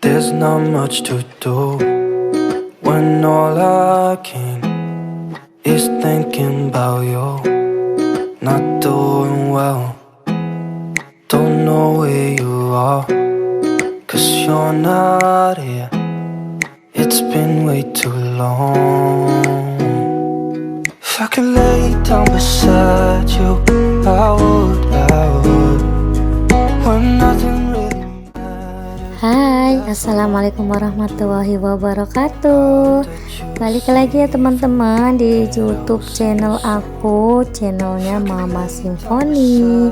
There's not much to do when all I can is thinking about you. Not doing well, don't know where you are, 'cause you're not here. It's been way too long. If I could lay down beside you, I would, when nothing really matters. Hai, assalamualaikum warahmatullahi wabarakatuh. Balik lagi ya teman-teman di YouTube channel aku, channelnya Mama Simfoni.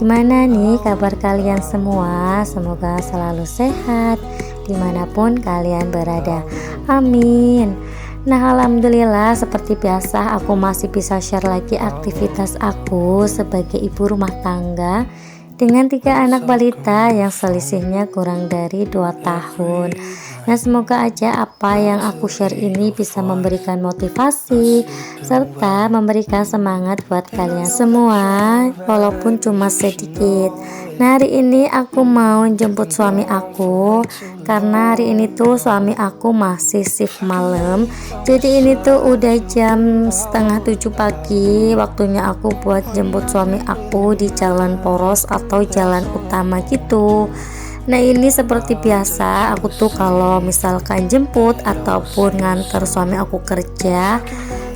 Gimana nih kabar kalian semua? Semoga selalu sehat dimanapun kalian berada, amin. Nah, alhamdulillah seperti biasa aku masih bisa share lagi aktivitas aku sebagai ibu rumah tangga dengan 3 anak balita yang selisihnya kurang dari 2 tahun. Nah, semoga aja apa yang aku share ini bisa memberikan motivasi serta memberikan semangat buat kalian semua, walaupun cuma sedikit. Nah, hari ini aku mau jemput suami aku karena hari ini tuh suami aku masih shift malam. Jadi ini tuh udah jam setengah 7 pagi, waktunya aku buat jemput suami aku di jalan poros atau jalan utama gitu. Nah, ini seperti biasa aku tuh kalau misalkan jemput ataupun nganter suami aku kerja,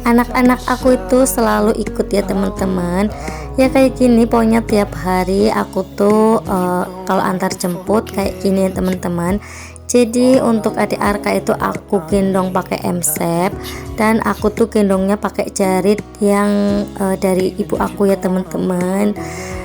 anak-anak aku itu selalu ikut ya teman-teman. Ya kayak gini pokoknya tiap hari aku tuh kalau antar jemput kayak gini ya teman-teman. Jadi untuk adik Arka itu aku gendong pakai emsep dan aku tuh gendongnya pakai jarit yang dari ibu aku ya teman-teman.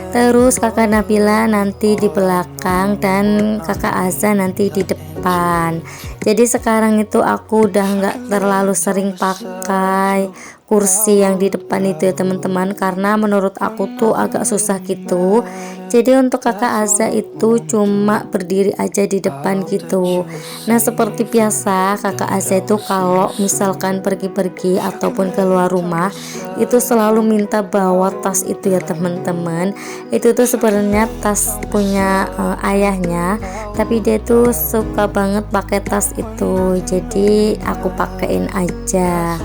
Terus kakak Nabila nanti di belakang dan kakak Azza nanti di depan. Jadi sekarang itu aku udah nggak terlalu sering pakai kursi yang di depan itu ya teman-teman, karena menurut aku tuh agak susah gitu. Jadi untuk kakak Azza itu cuma berdiri aja di depan gitu. Nah, seperti biasa kakak Azza itu kalau misalkan pergi-pergi ataupun keluar rumah itu selalu minta bawa tas itu ya teman-teman. Itu tuh sebenarnya tas punya ayahnya, tapi dia tuh suka banget pakai tas itu, jadi aku pakein aja.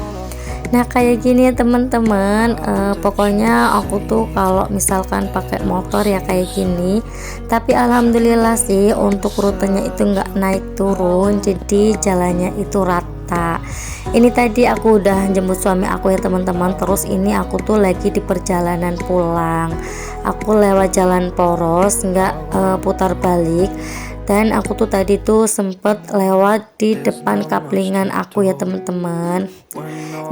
Nah, kayak gini ya teman-teman, pokoknya aku tuh kalau misalkan pakai motor ya kayak gini. Tapi alhamdulillah sih untuk rutenya itu nggak naik turun, jadi jalannya itu rata. Ini tadi aku udah jemput suami aku ya teman-teman. Terus ini aku tuh lagi di perjalanan pulang. Aku lewat jalan poros, nggak putar balik. Dan aku tuh tadi tuh sempet lewat di depan kaplingan aku ya teman-teman.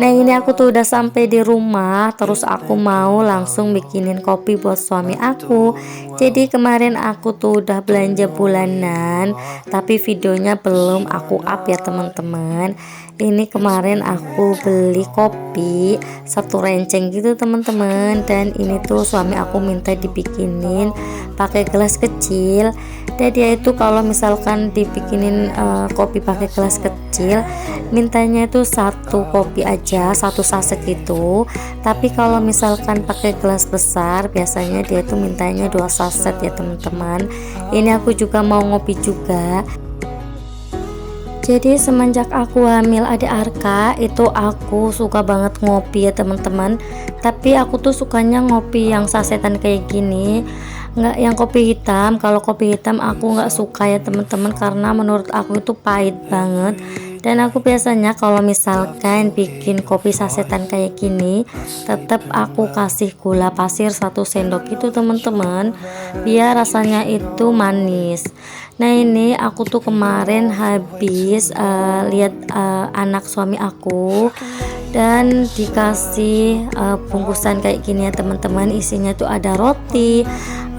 Nah, ini aku tuh udah sampai di rumah. Terus aku mau langsung bikinin kopi buat suami aku. Jadi kemarin aku tuh udah belanja bulanan, tapi videonya belum aku up ya teman-teman. Ini kemarin aku beli kopi 1 renceng gitu teman-teman, dan ini tuh suami aku minta dibikinin pakai gelas kecil. Dan dia itu kalau misalkan dibikinin kopi pakai gelas kecil mintanya itu 1 kopi aja, 1 saset gitu. Tapi kalau misalkan pakai gelas besar biasanya dia itu mintanya 2 saset ya teman-teman. Ini aku juga mau ngopi juga. Jadi semenjak aku hamil adik Arka itu aku suka banget ngopi ya teman-teman. Tapi aku tuh sukanya ngopi yang sasetan kayak gini, nggak yang kopi hitam. Kalau kopi hitam aku nggak suka ya teman-teman, karena menurut aku itu pahit banget. Dan aku biasanya kalau misalkan bikin kopi sasetan kayak gini tetap aku kasih gula pasir 1 sendok itu teman-teman, biar rasanya itu manis. Nah, ini aku tuh kemarin habis lihat anak suami aku dan dikasih bungkusan kayak gini ya teman-teman. Isinya tuh ada roti,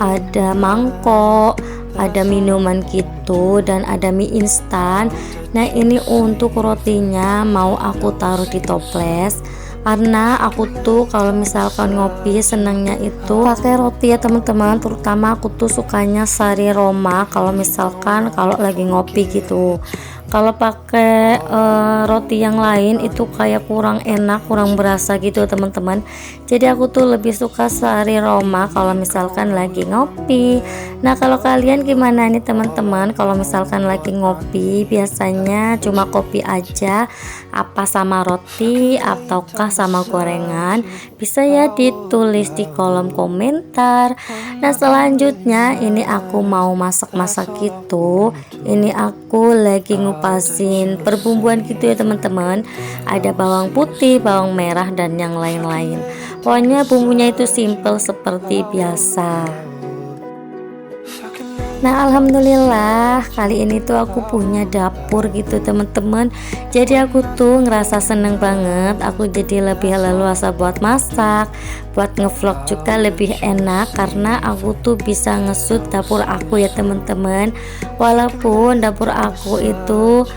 ada mangkok, ada minuman gitu, dan ada mie instan. Nah, ini untuk rotinya mau aku taruh di toples, karena aku tuh kalau misalkan ngopi senangnya itu pakai roti ya teman-teman. Terutama aku tuh sukanya sari Roma kalau misalkan kalau lagi ngopi gitu, Kalau pakai roti yang lain itu kayak kurang enak, kurang berasa gitu teman-teman. Jadi aku tuh lebih suka sari Roma kalau misalkan lagi ngopi. Nah kalau kalian gimana nih teman-teman, kalau misalkan lagi ngopi biasanya cuma kopi aja apa sama roti ataukah sama gorengan? Bisa ya ditulis di kolom komentar. Nah selanjutnya ini aku mau masak-masak gitu. Ini aku lagi ngupasin perbumbuan gitu ya teman-teman. Ada bawang putih, bawang merah dan yang lain-lain. Pokoknya bumbunya itu simple seperti biasa. Nah alhamdulillah kali ini tuh aku punya dapur gitu teman-teman. Jadi aku tuh ngerasa seneng banget. Aku jadi lebih leluasa buat masak, buat ngevlog juga lebih enak karena aku tuh bisa ngesut dapur aku ya teman-teman. Walaupun dapur aku itu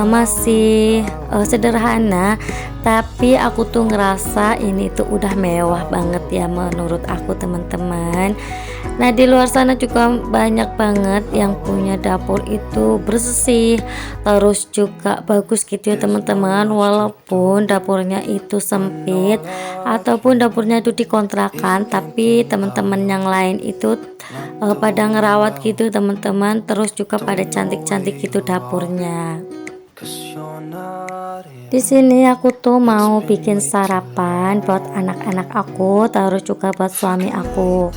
masih sederhana, tapi aku tuh ngerasa ini tuh udah mewah banget ya menurut aku teman-teman. Nah di luar sana juga banyak banget yang punya dapur itu bersih, terus juga bagus gitu ya teman-teman. Walaupun dapurnya itu sempit ataupun dapurnya itu dikontrakan, tapi teman-teman yang lain itu pada ngerawat gitu teman-teman. Terus juga pada cantik-cantik gitu dapurnya. Di sini aku tuh mau bikin sarapan buat anak-anak aku, terus juga buat suami aku.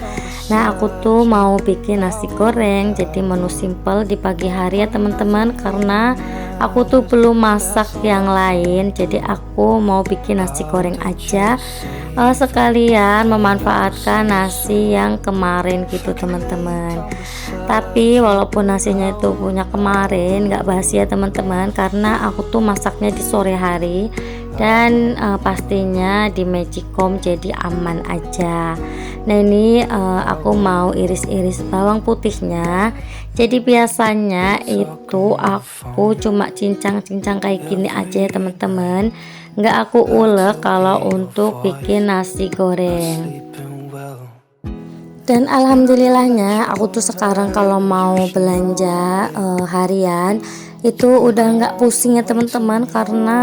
Nah, aku tuh mau bikin nasi goreng, jadi menu simple di pagi hari ya teman-teman, karena aku tuh belum masak yang lain, jadi aku mau bikin nasi goreng aja. Sekalian memanfaatkan nasi yang kemarin gitu teman-teman. Tapi walaupun nasinya itu punya kemarin nggak basi ya teman-teman, karena aku tuh masaknya di sore hari dan pastinya di magicom jadi aman aja. Nah ini aku mau iris-iris bawang putihnya. Jadi biasanya itu aku cuma cincang-cincang kayak gini aja ya teman-teman, nggak aku ulek kalau untuk bikin nasi goreng. Dan alhamdulillahnya aku tuh sekarang kalau mau belanja harian itu udah nggak pusing ya teman-teman, karena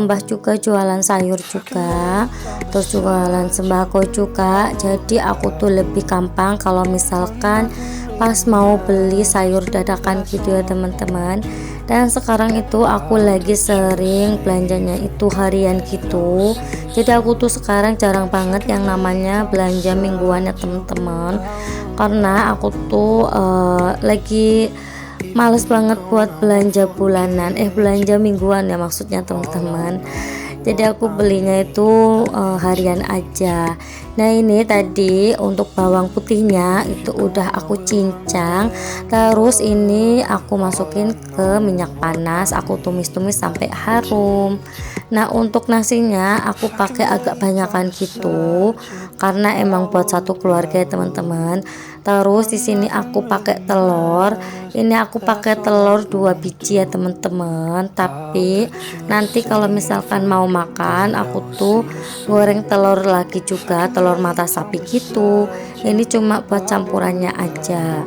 Mbah juga jualan sayur juga, terus jualan sembako juga. Jadi aku tuh lebih gampang kalau misalkan pas mau beli sayur dadakan gitu ya teman-teman. Dan sekarang itu aku lagi sering belanjanya itu harian gitu. Jadi aku tuh sekarang jarang banget yang namanya belanja mingguan ya teman-teman, karena aku tuh lagi males banget buat belanja bulanan, belanja mingguan ya maksudnya teman-teman. Jadi aku belinya itu harian aja. Nah ini tadi untuk bawang putihnya itu udah aku cincang, terus ini aku masukin ke minyak panas, aku tumis-tumis sampai harum. Nah untuk nasinya aku pakai agak banyakan gitu karena emang buat satu keluarga ya teman-teman. Terus di sini aku pakai telur. Ini aku pakai telur 2 biji ya teman-teman. Tapi nanti kalau misalkan mau makan aku tuh goreng telur lagi juga, telur mata sapi gitu. Ini cuma buat campurannya aja.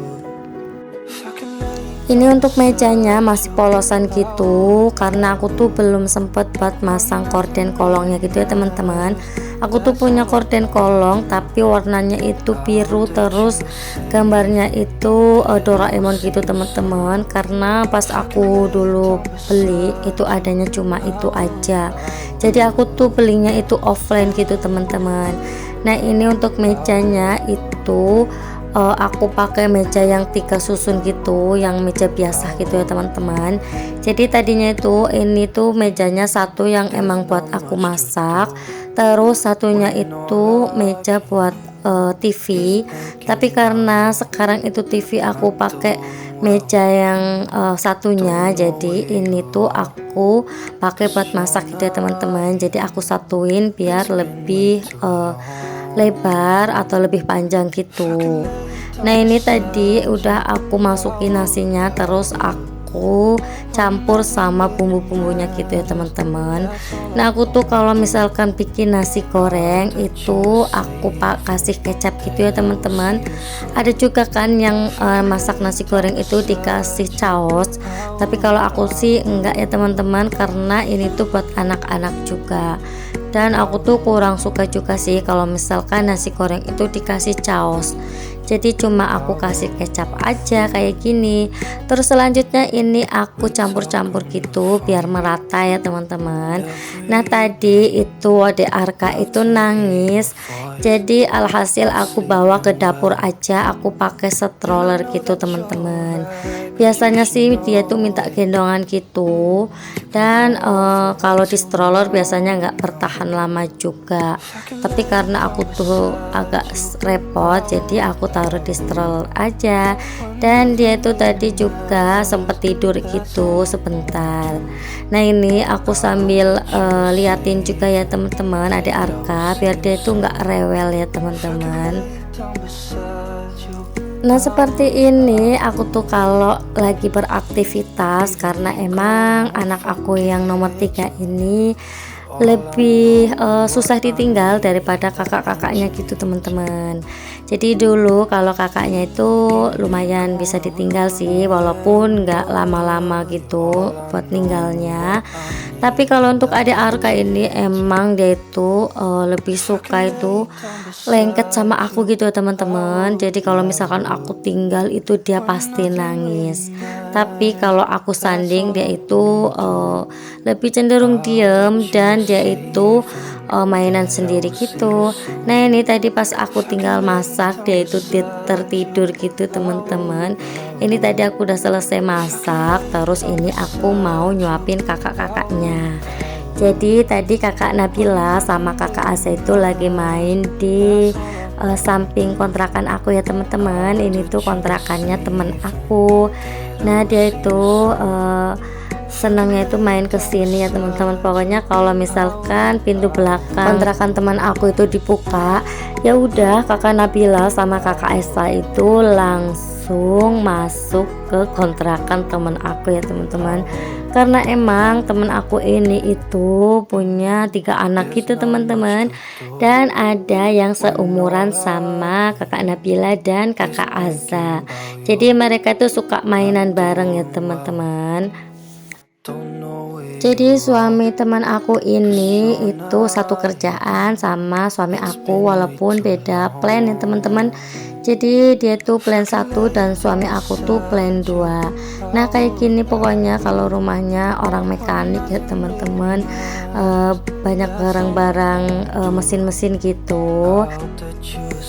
Ini untuk mejanya masih polosan gitu karena aku tuh belum sempet buat masang korden kolongnya gitu ya teman-teman. Aku tuh punya korden kolong tapi warnanya itu biru, terus gambarnya itu Doraemon gitu teman-teman, karena pas aku dulu beli itu adanya cuma itu aja. Jadi aku tuh belinya itu offline gitu teman-teman. Nah ini untuk mejanya itu aku pakai meja yang 3 susun gitu, yang meja biasa gitu ya teman-teman. Jadi tadinya itu ini tuh mejanya satu yang emang buat aku masak, terus satunya itu meja buat TV. Tapi karena sekarang itu TV aku pakai meja yang satunya, jadi ini tuh aku pakai buat masak gitu ya teman-teman. Jadi aku satuin biar lebih lebar atau lebih panjang gitu. Nah ini tadi udah aku masukin nasinya, terus aku aku campur sama bumbu-bumbunya gitu ya teman-teman. Nah aku tuh kalau misalkan bikin nasi goreng itu aku kasih kecap gitu ya teman-teman. Ada juga kan yang masak nasi goreng itu dikasih saus, tapi kalau aku sih enggak ya teman-teman, karena ini tuh buat anak-anak juga. Dan aku tuh kurang suka juga sih kalau misalkan nasi goreng itu dikasih saus. Jadi cuma aku kasih kecap aja kayak gini. Terus selanjutnya ini aku campur-campur gitu biar merata ya teman-teman. Nah tadi itu adek Arka itu nangis. Jadi alhasil aku bawa ke dapur aja, aku pakai stroller gitu teman-teman. Biasanya sih dia tuh minta gendongan gitu. Dan kalau di stroller biasanya nggak bertahan lama juga. Tapi karena aku tuh agak repot, jadi aku taruh di stroller aja. Dan dia itu tadi juga sempat tidur gitu sebentar. Nah ini aku sambil liatin juga ya teman-teman adik Arka, biar dia itu nggak rewel ya teman-teman. Nah seperti ini aku tuh kalau lagi beraktivitas, karena emang anak aku yang nomor 3 ini lebih susah ditinggal daripada kakak-kakaknya gitu teman-teman. Jadi dulu kalau kakaknya itu lumayan bisa ditinggal sih, walaupun nggak lama-lama gitu buat ninggalnya. Tapi kalau untuk adik Arka ini emang dia itu lebih suka itu lengket sama aku gitu ya teman-teman. Jadi kalau misalkan aku tinggal itu dia pasti nangis. Tapi kalau aku sanding dia itu lebih cenderung diem, dan dia itu mainan sendiri gitu. Nah ini tadi pas aku tinggal masak dia itu tertidur gitu teman-teman. Ini tadi aku udah selesai masak, terus ini aku mau nyuapin kakak-kakaknya. Jadi tadi kakak Nabila sama kakak Asa itu lagi main di samping kontrakan aku ya teman-teman. Ini tuh kontrakannya teman aku. Nah dia itu senangnya itu main ke sini ya teman-teman. Pokoknya kalau misalkan pintu belakang kontrakan teman aku itu dibuka, ya udah kakak Nabila sama kakak Esa itu langsung masuk ke kontrakan teman aku ya teman-teman. Karena emang teman aku ini itu punya 3 anak gitu teman-teman, dan ada yang seumuran sama kakak Nabila dan kakak Azza. Jadi mereka tuh suka mainan bareng ya teman-teman. Jadi suami teman aku ini itu satu kerjaan sama suami aku, walaupun beda plan ya teman-teman. Jadi dia tuh plan 1 dan suami aku tuh plan 2. Nah kayak gini pokoknya kalau rumahnya orang mekanik ya teman-teman, banyak barang-barang mesin-mesin gitu.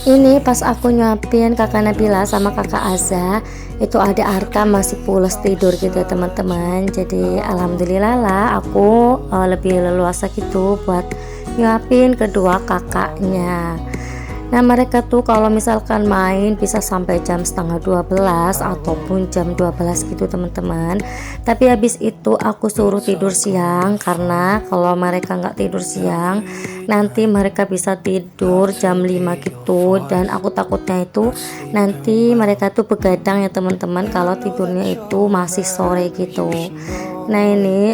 Ini pas aku nyuapin kakak Nabila sama kakak Azza, itu ada Arka masih pules tidur gitu ya teman-teman. Jadi alhamdulillah lah aku lebih leluasa gitu buat nyuapin kedua kakaknya. Nah mereka tuh kalau misalkan main bisa sampai jam setengah 12 ataupun jam 12 gitu teman-teman. Tapi habis itu aku suruh tidur siang, karena kalau mereka nggak tidur siang nanti mereka bisa tidur jam 5 gitu. Dan aku takutnya itu nanti mereka tuh begadang ya teman-teman kalau tidurnya itu masih sore gitu. Nah ini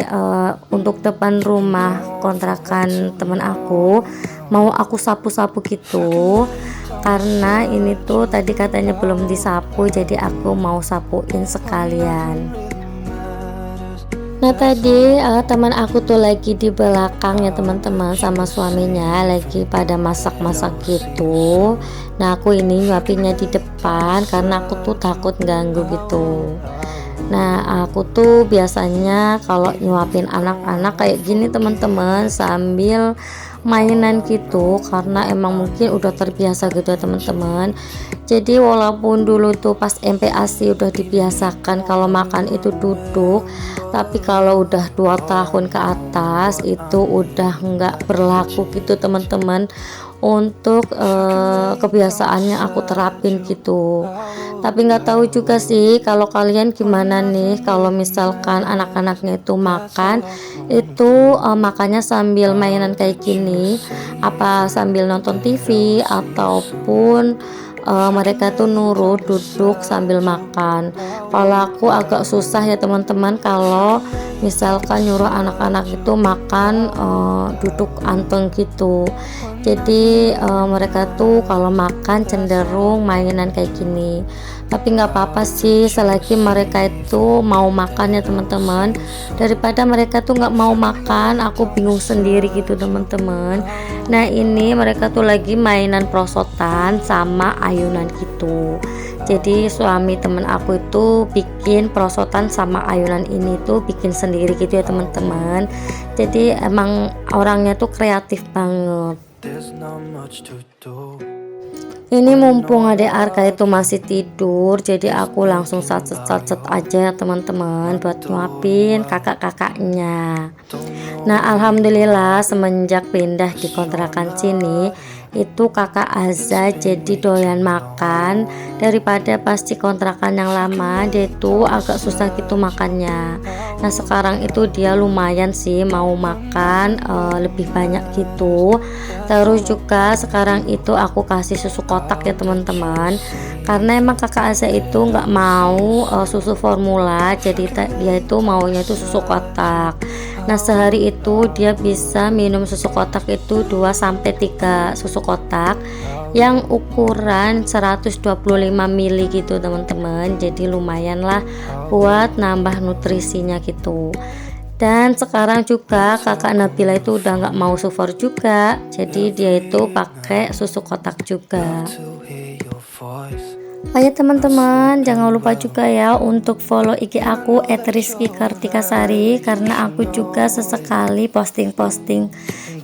untuk depan rumah kontrakan teman aku mau aku sapu-sapu gitu, karena ini tuh tadi katanya belum disapu, jadi aku mau sapuin sekalian. Nah tadi teman aku tuh lagi di belakang ya teman-teman sama suaminya lagi pada masak-masak gitu. Nah aku ini nyuapinnya di depan karena aku tuh takut ganggu gitu. Nah aku tuh biasanya kalau nyuapin anak-anak kayak gini teman-teman sambil mainan gitu, karena emang mungkin udah terbiasa gitu ya teman-teman. Jadi walaupun dulu tuh pas MPASI udah dibiasakan kalau makan itu duduk, tapi kalau udah 2 tahun ke atas itu udah nggak berlaku gitu teman-teman. Untuk kebiasaannya aku terapin gitu. Tapi nggak tahu juga sih kalau kalian gimana nih, kalau misalkan anak-anaknya itu makan itu makannya sambil mainan kayak gini, apa sambil nonton TV ataupun mereka tuh nurut duduk sambil makan. Kalau aku agak susah ya teman-teman kalau misalkan nyuruh anak-anak itu makan duduk anteng gitu. Jadi mereka tuh kalau makan cenderung mainan kayak gini. Tapi nggak apa-apa sih selagi mereka itu mau makan ya teman-teman. Daripada mereka tuh nggak mau makan, aku bingung sendiri gitu teman-teman. Nah ini mereka tuh lagi mainan prosotan sama ayunan gitu. Jadi suami temen aku itu bikin prosotan sama ayunan ini tuh bikin sendiri gitu ya teman-teman. Jadi emang orangnya tuh kreatif banget. There's not much to do. Ini mumpung adek Arka itu masih tidur, jadi aku langsung sat-set aja ya teman-teman buat nyuapin kakak-kakaknya. Nah alhamdulillah semenjak pindah di kontrakan sini itu kakak Azza jadi doyan makan. Daripada pasti kontrakan yang lama dia itu agak susah gitu makannya. Nah sekarang itu dia lumayan sih mau makan lebih banyak gitu. Terus juga sekarang itu aku kasih susu kotak ya teman-teman, karena emang kakak Azza itu nggak mau susu formula, jadi dia itu maunya itu susu kotak. Nah sehari itu dia bisa minum susu kotak itu 2-3 susu kotak yang ukuran 125 ml gitu teman-teman. Jadi lumayan lah buat nambah nutrisinya gitu. Dan sekarang juga kakak Nabila itu udah nggak mau sufor juga, jadi dia itu pakai susu kotak juga. To hear your voice. Oh ya teman-teman, jangan lupa juga ya untuk follow IG aku @rizky_kartikasari, karena aku juga sesekali posting-posting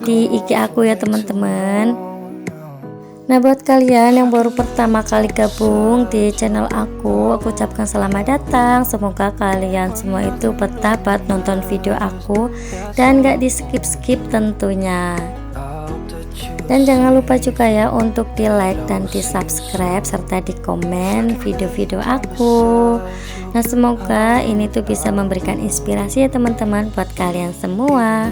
di IG aku ya teman-teman. Nah buat kalian yang baru pertama kali gabung di channel aku ucapkan selamat datang. Semoga kalian semua itu betah buat nonton video aku dan gak di skip tentunya. Dan jangan lupa juga ya untuk di like dan di subscribe serta di komen video-video aku. Nah semoga ini tuh bisa memberikan inspirasi ya teman-teman buat kalian semua.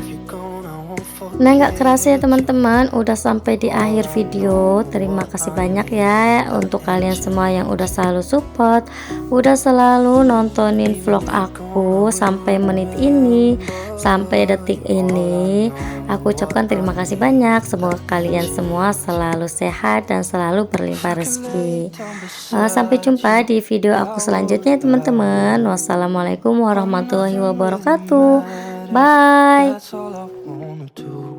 Nah nggak kerasa ya teman-teman udah sampai di akhir video. Terima kasih banyak ya untuk kalian semua yang udah selalu support, udah selalu nontonin vlog aku sampai menit ini, sampai detik ini. Aku ucapkan terima kasih banyak. Semoga kalian semua selalu sehat dan selalu berlimpah rezeki. Sampai jumpa di video aku selanjutnya teman-teman. Wassalamualaikum warahmatullahi wabarakatuh. Bye. That's all I wanna do.